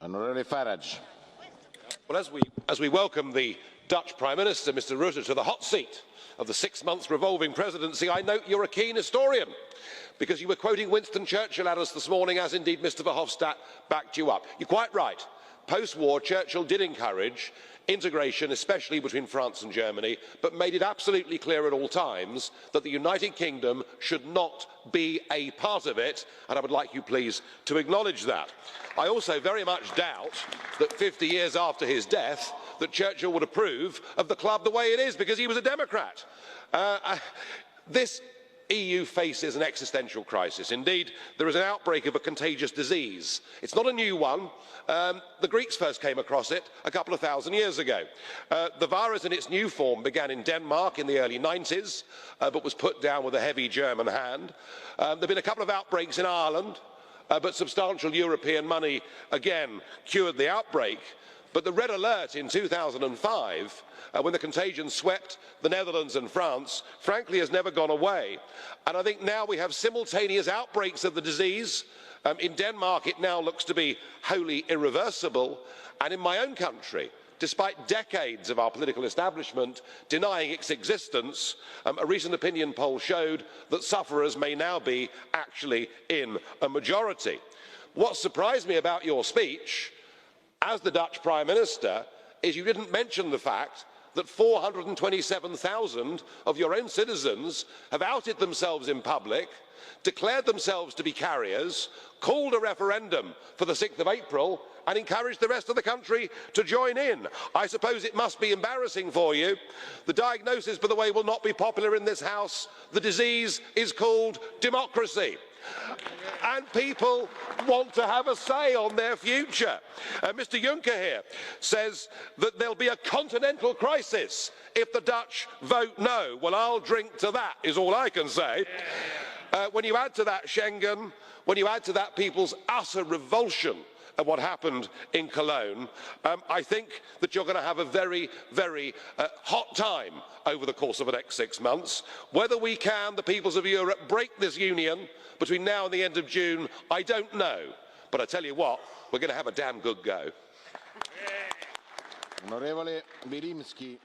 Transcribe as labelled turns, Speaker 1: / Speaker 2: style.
Speaker 1: Honourable Farage.
Speaker 2: Well, as we welcome the Dutch Prime Minister, Mr. Rutte, to the hot seat of the 6-month revolving presidency, I note you're a keen historian, because you were quoting Winston Churchill at us this morning, as indeed Mr. Verhofstadt backed you up. You're quite right. Post-war, Churchill did encourage integration, especially between France and Germany, but made it absolutely clear at all times that the United Kingdom should not be a part of it, and I would like you please to acknowledge that. I also very much doubt that 50 years after his death that Churchill would approve of the club the way it is, because he was a Democrat. This EU faces an existential crisis. Indeed, there is an outbreak of a contagious disease. It's not a new one. The Greeks first came across it a couple of thousand years ago. The virus in its new form began in Denmark in the early 90s, but was put down with a heavy German hand. There have been a couple of outbreaks in Ireland, but substantial European money again cured the outbreak. But the red alert in 2005, when the contagion swept the Netherlands and France, frankly has never gone away. And I think now we have simultaneous outbreaks of the disease. In Denmark, it now looks to be wholly irreversible. And in my own country, despite decades of our political establishment denying its existence, a recent opinion poll showed that sufferers may now be actually in a majority. What surprised me about your speech as the Dutch Prime Minister is you didn't mention the fact that 427,000 of your own citizens have outed themselves in public, declared themselves to be carriers, called a referendum for the 6th of April, and encouraged the rest of the country to join in. I suppose it must be embarrassing for you. The diagnosis, by the way, will not be popular in this House. The disease is called democracy. And people want to have a say on their future. Mr. Juncker here says that there'll be a continental crisis if the Dutch vote no. Well, I'll drink to that, is all I can say. When you add to that Schengen, when you add to that people's utter revulsion at what happened in Cologne, I think that you're going to have a very, very hot time over the course of the next 6 months. Whether we can, the peoples of Europe, break this union between now and the end of June, I don't know. But I tell you what, we're going to have a damn good go.
Speaker 1: Onorevole Vilimsky.